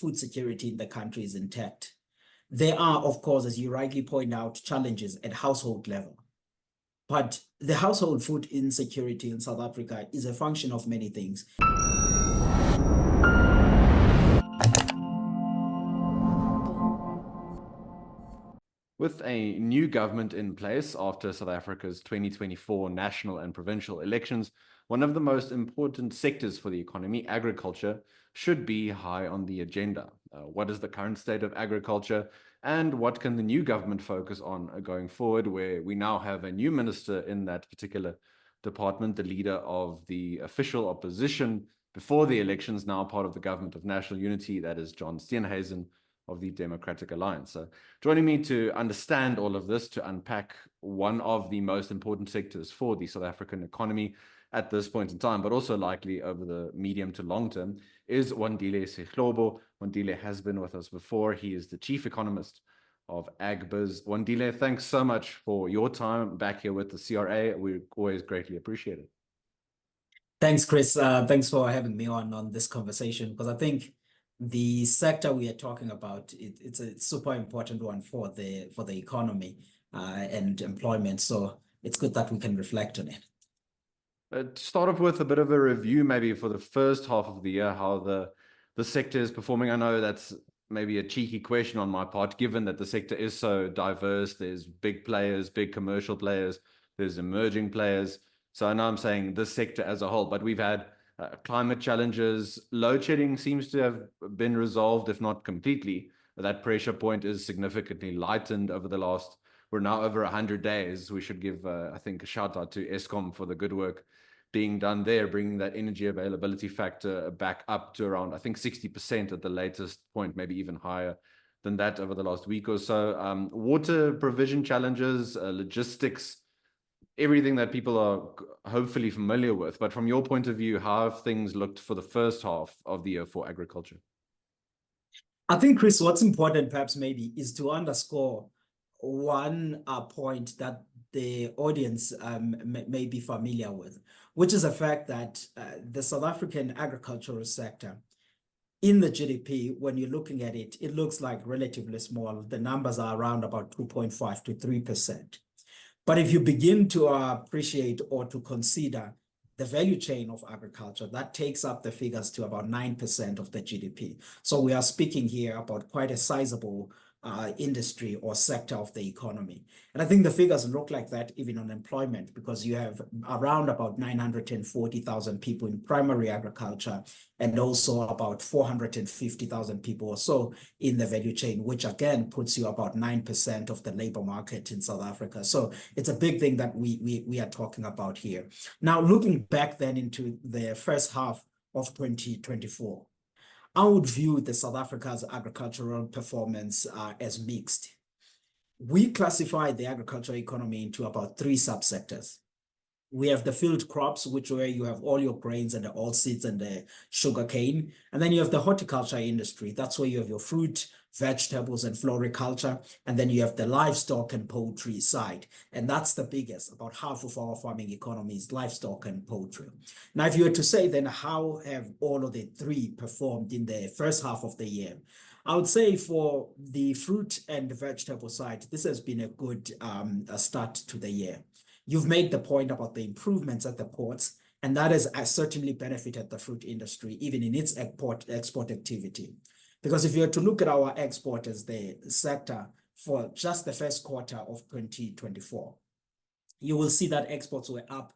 food security in the country is intact. There are, of course, as you rightly point out, challenges at household level. But the household food insecurity in South Africa is a function of many things. With a new government in place after South Africa's 2024 national and provincial elections, one of the most important sectors for the economy, agriculture, should be high on the agenda. What is the current state of agriculture, and what can the new government focus on going forward, where we now have a new minister in that particular department, the leader of the official opposition before the elections, now part of the government of national unity, that is John Steenhuisen of the Democratic Alliance. So joining me to understand all of this, to unpack one of the most important sectors for the South African economy at this point in time, but also likely over the medium to long term, is Wandile Sihlobo. Wandile has been with us before. He is the chief economist of Agbiz. Wandile, thanks so much for your time back here with the CRA. We always greatly appreciate it. Thanks, Chris. Thanks for having me on this conversation, because I think the sector we are talking about, it's a super important one for the economy and employment. So it's good that we can reflect on it. To start off with a bit of a review, maybe for the first half of the year, how the sector is performing. I know that's maybe a cheeky question on my part, given that the sector is so diverse. There's big players, big commercial players, there's emerging players. So I know I'm saying this sector as a whole, but we've had climate challenges. Load shedding seems to have been resolved, if not completely. That pressure point is significantly lightened over the last, we're now over 100 days. We should give, I think, a shout out to Eskom for the good work being done there, bringing that energy availability factor back up to around, I think, 60% at the latest point, maybe even higher than that over the last week or so. Water provision challenges, logistics, everything that people are hopefully familiar with. But from your point of view, how have things looked for the first half of the year for agriculture? I think, Chris, what's important perhaps maybe is to underscore one point that the audience may be familiar with, which is the fact that the South African agricultural sector in the GDP, when you're looking at it, it looks like relatively small. The numbers are around about 2.5 to 3%. But if you begin to appreciate or to consider the value chain of agriculture, that takes up the figures to about 9% of the GDP. So we are speaking here about quite a sizable industry or sector of the economy. And I think the figures look like that even on employment, because you have around about 940,000 people in primary agriculture and also about 450,000 people or so in the value chain, which again puts you about 9% of the labor market in South Africa. So it's a big thing that we are talking about here. Now, looking back then into the first half of 2024, I would view the South Africa's agricultural performance as mixed. We classify the agricultural economy into about three subsectors. We have the field crops, where you have all your grains and the oilseeds and the sugarcane. And then you have the horticulture industry. That's where you have your fruit, vegetables, and floriculture. And then you have the livestock and poultry side. And that's the biggest. About half of our farming economy is livestock and poultry. Now, if you were to say then how have all of the three performed in the first half of the year, I would say for the fruit and the vegetable side, this has been a good start to the year. You've made the point about the improvements at the ports, and that has certainly benefited the fruit industry, even in its export activity. Because if you were to look at our export as the sector for just the first quarter of 2024, you will see that exports were up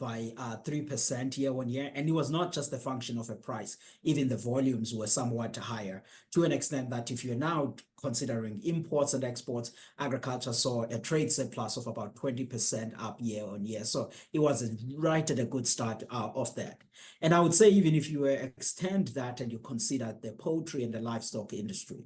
by 3% year on year. And it was not just a function of a price. Even the volumes were somewhat higher, to an extent that if you're now considering imports and exports, agriculture saw a trade surplus of about 20% up year on year. So it was right at a good start of that. And I would say even if you extend that and you consider the poultry and the livestock industry,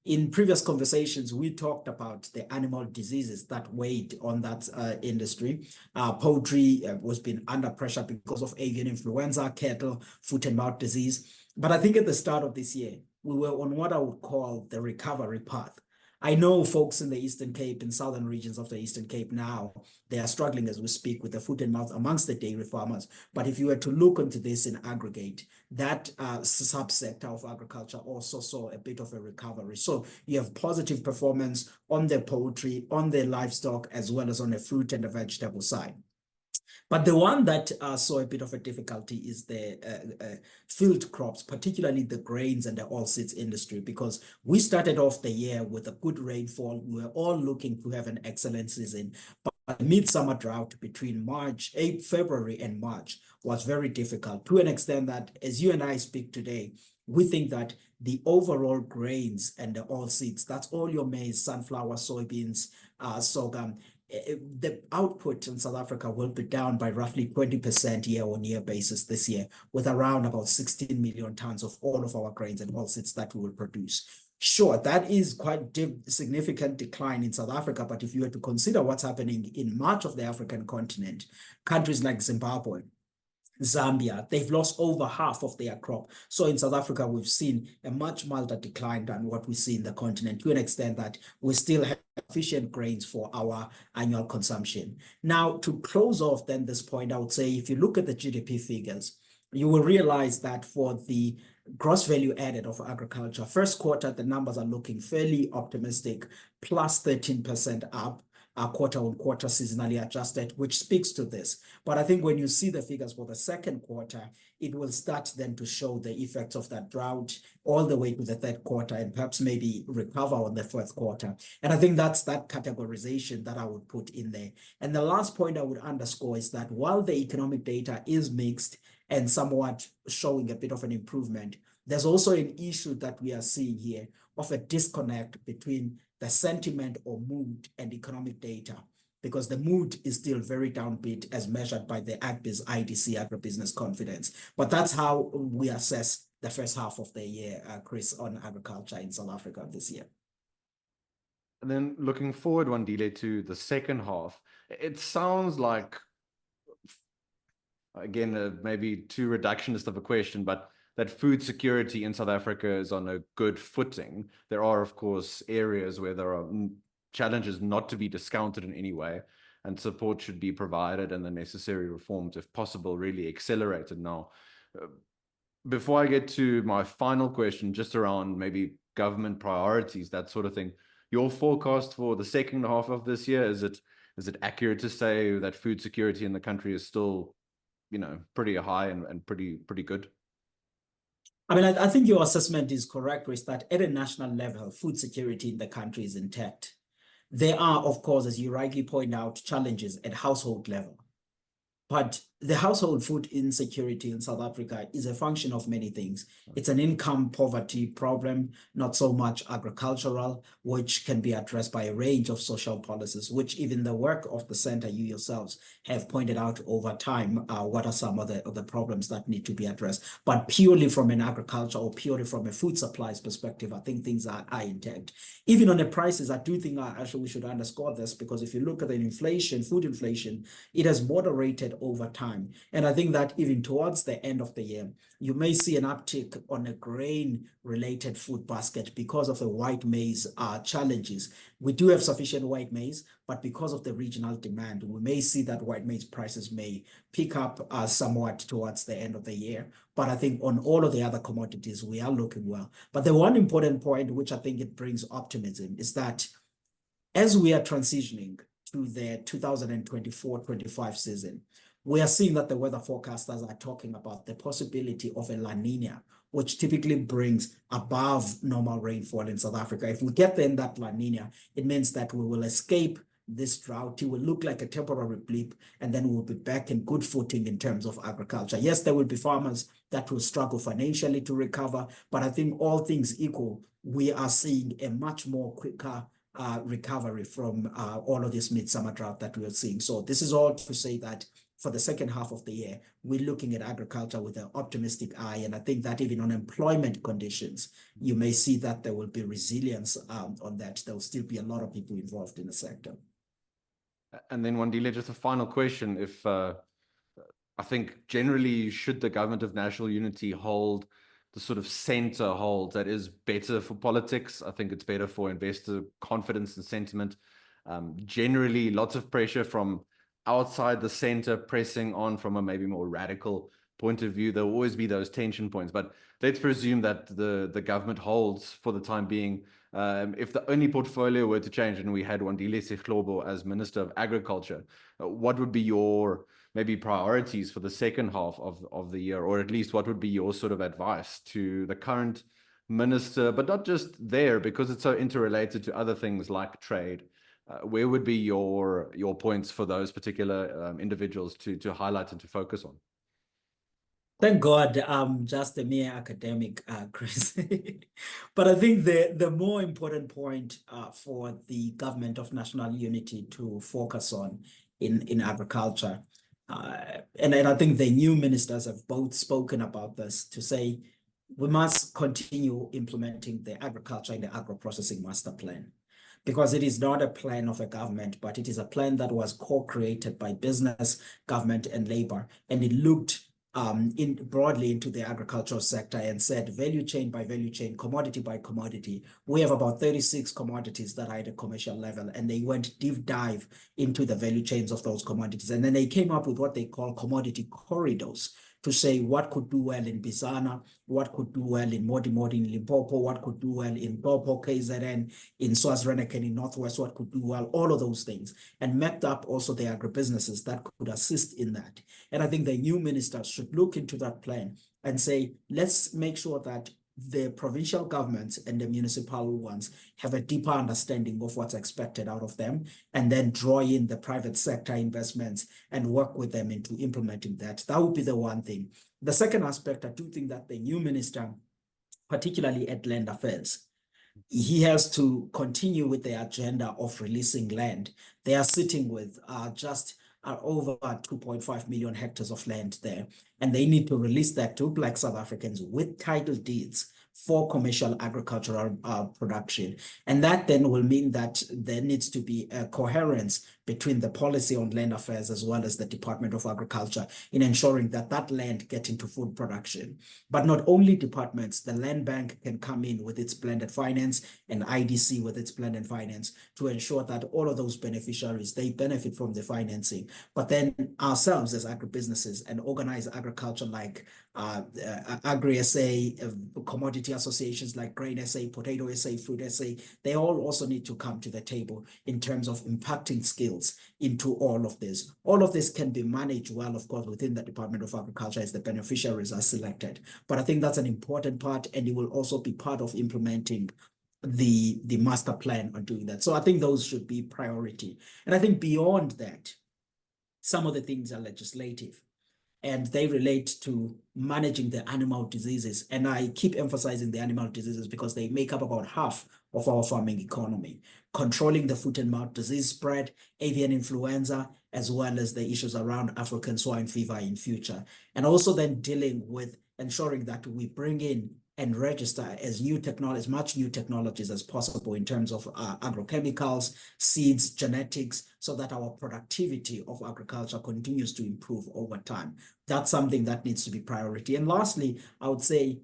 in previous conversations, we talked about the animal diseases that weighed on that industry. Poultry was being under pressure because of avian influenza, cattle, foot and mouth disease. But I think at the start of this year, we were on what I would call the recovery path. I know folks in the Eastern Cape, in southern regions of the Eastern Cape now, they are struggling as we speak with the foot and mouth amongst the dairy farmers. But if you were to look into this in aggregate, that subsector of agriculture also saw a bit of a recovery. So you have positive performance on the poultry, on the livestock, as well as on the fruit and the vegetable side. But the one that saw a bit of a difficulty is the field crops, particularly the grains and the oilseeds industry, because we started off the year with a good rainfall. We were all looking to have an excellent season. But the midsummer drought between February and March was very difficult, to an extent that, as you and I speak today, we think that the overall grains and the oilseeds, that's all your maize, sunflower, soybeans, sorghum, the output in South Africa will be down by roughly 20% year-on-year basis this year, with around about 16 million tons of all of our grains and oilseeds that we will produce. Sure, that is quite significant decline in South Africa, but if you were to consider what's happening in much of the African continent, countries like Zimbabwe, Zambia, they've lost over half of their crop. So in South Africa, we've seen a much milder decline than what we see in the continent, to an extent that we still have sufficient grains for our annual consumption. Now, to close off then this point, I would say if you look at the GDP figures, you will realize that for the gross value added of agriculture, first quarter, the numbers are looking fairly optimistic, plus 13% up. Quarter on quarter seasonally adjusted, which speaks to this. But I think when you see the figures for the second quarter, it will start then to show the effects of that drought all the way to the third quarter and perhaps maybe recover on the fourth quarter. And I think that's that categorization that I would put in there. And the last point I would underscore is that while the economic data is mixed and somewhat showing a bit of an improvement, there's also an issue that we are seeing here of a disconnect between the sentiment or mood and economic data, because the mood is still very downbeat as measured by the Agbiz IDC agribusiness confidence. But that's how we assess the first half of the year, Chris, on agriculture in South Africa this year. And then looking forward, Wandile, to the second half, it sounds like, again, maybe too reductionist of a question, but that food security in South Africa is on a good footing. There are, of course, areas where there are challenges not to be discounted in any way, and support should be provided and the necessary reforms, if possible, really accelerated now. Before I get to my final question, just around maybe government priorities, that sort of thing, your forecast for the second half of this year, is it accurate to say that food security in the country is still, pretty high and pretty good? I mean, I think your assessment is correct, Chris, that at a national level, food security in the country is intact. There are, of course, as you rightly point out, challenges at household level. But the household food insecurity in South Africa is a function of many things. It's an income poverty problem, not so much agricultural, which can be addressed by a range of social policies, which even the work of the center, you yourselves have pointed out over time, what are some of the problems that need to be addressed. But purely from an agriculture or purely from a food supplies perspective, I think things are intact. Even on the prices, I do think actually we should underscore this, because if you look at the inflation, food inflation, it has moderated over time. And I think that even towards the end of the year, you may see an uptick on a grain-related food basket because of the white maize challenges. We do have sufficient white maize, but because of the regional demand, we may see that white maize prices may pick up somewhat towards the end of the year. But I think on all of the other commodities, we are looking well. But the one important point, which I think it brings optimism, is that as we are transitioning to the 2024-25 season, we are seeing that the weather forecasters are talking about the possibility of a La Nina, which typically brings above normal rainfall in South Africa. If we get then that La Nina, it means that we will escape this drought. It will look like a temporary blip, and then we'll be back in good footing in terms of agriculture. Yes, there will be farmers that will struggle financially to recover, but I think all things equal, we are seeing a much more quicker recovery from all of this midsummer drought that we are seeing. So this is all to say that for the second half of the year, we're looking at agriculture with an optimistic eye. And I think that even on employment conditions, you may see that there will be resilience on that. There will still be a lot of people involved in the sector. And then Wandile, just a final question. If I think generally, should the government of national unity hold the sort of center holds that is better for politics. I think it's better for investor confidence and sentiment. Generally, lots of pressure from outside the center pressing on from a maybe more radical point of view. There will always be those tension points, but let's presume that the government holds for the time being. If the only portfolio were to change and we had Wandile Sihlobo as Minister of Agriculture, what would be your maybe priorities for the second half of the year, or at least what would be your sort of advice to the current minister, but not just there, because it's so interrelated to other things like trade. Where would be your points for those particular individuals to highlight and to focus on? Thank God I'm just a mere academic, Chris. But I think the more important point for the government of national unity to focus on in agriculture, and I think the new ministers have both spoken about this, to say we must continue implementing the agriculture and the agro-processing master plan, because it is not a plan of a government, but it is a plan that was co-created by business, government, and labor, and it looked broadly into the agricultural sector and said value chain by value chain, commodity by commodity. We have about 36 commodities that are at a commercial level, and they went deep dive into the value chains of those commodities. And then they came up with what they call commodity corridors, to say what could do well in Bizana, what could do well in Modi in Limpopo, what could do well in Popo, KZN, in Swaziland, in Northwest, what could do well, all of those things, and mapped up also the agribusinesses that could assist in that. And I think the new ministers should look into that plan and say, let's make sure that the provincial governments and the municipal ones have a deeper understanding of what's expected out of them, and then draw in the private sector investments and work with them into implementing that. That would be the one thing. The second aspect, I do think that the new minister, particularly at land affairs, he has to continue with the agenda of releasing land. They are sitting with just over 2.5 million hectares of land there, and they need to release that to Black South Africans with title deeds for commercial agricultural production. And that then will mean that there needs to be a coherence between the policy on land affairs as well as the Department of Agriculture in ensuring that that land gets into food production. But not only departments, the Land Bank can come in with its blended finance and IDC with its blended finance to ensure that all of those beneficiaries, they benefit from the financing. But then ourselves as agribusinesses and organized agriculture like Agri-SA, commodity associations like Grain SA, Potato SA, Food SA, they all also need to come to the table in terms of impacting skills into all of this. All of this can be managed well, of course, within the Department of Agriculture as the beneficiaries are selected. But I think that's an important part, and it will also be part of implementing the master plan on doing that. So I think those should be priority. And I think beyond that, some of the things are legislative, and they relate to managing the animal diseases. And I keep emphasizing the animal diseases because they make up about half of our farming economy. Controlling the foot and mouth disease spread, avian influenza, as well as the issues around African swine fever in future. And also then dealing with ensuring that we bring in and register as much new technologies as possible in terms of agrochemicals, seeds, genetics, so that our productivity of agriculture continues to improve over time. That's something that needs to be priority. And lastly, I would say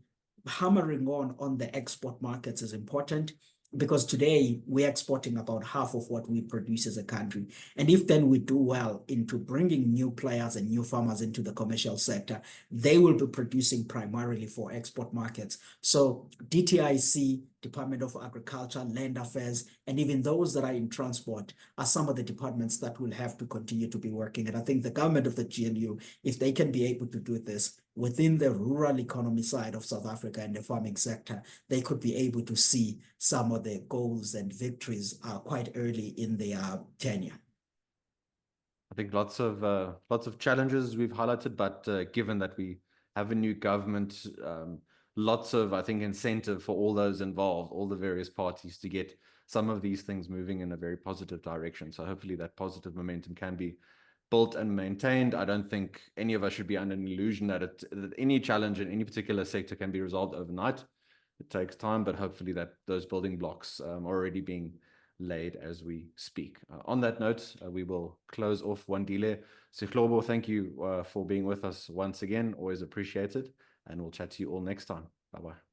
hammering on the export markets is important, because today we're exporting about half of what we produce as a country. And if then we do well into bringing new players and new farmers into the commercial sector, they will be producing primarily for export markets. So DTIC, Department of Agriculture, Land Affairs, and even those that are in transport are some of the departments that will have to continue to be working. And I think the government of the GNU, if they can be able to do this within the rural economy side of South Africa and the farming sector, they could be able to see some of the goals and victories quite early in their tenure. I think lots of challenges we've highlighted, but given that we have a new government, lots of, I think, incentive for all those involved, all the various parties, to get some of these things moving in a very positive direction. So hopefully that positive momentum can be built and maintained. I don't think any of us should be under an illusion that any challenge in any particular sector can be resolved overnight. It takes time, but hopefully that those building blocks are already being laid as we speak. On that note, we will close off. Wandile Sihlobo, thank you for being with us once again. Always appreciated, and we'll chat to you all next time. Bye-bye.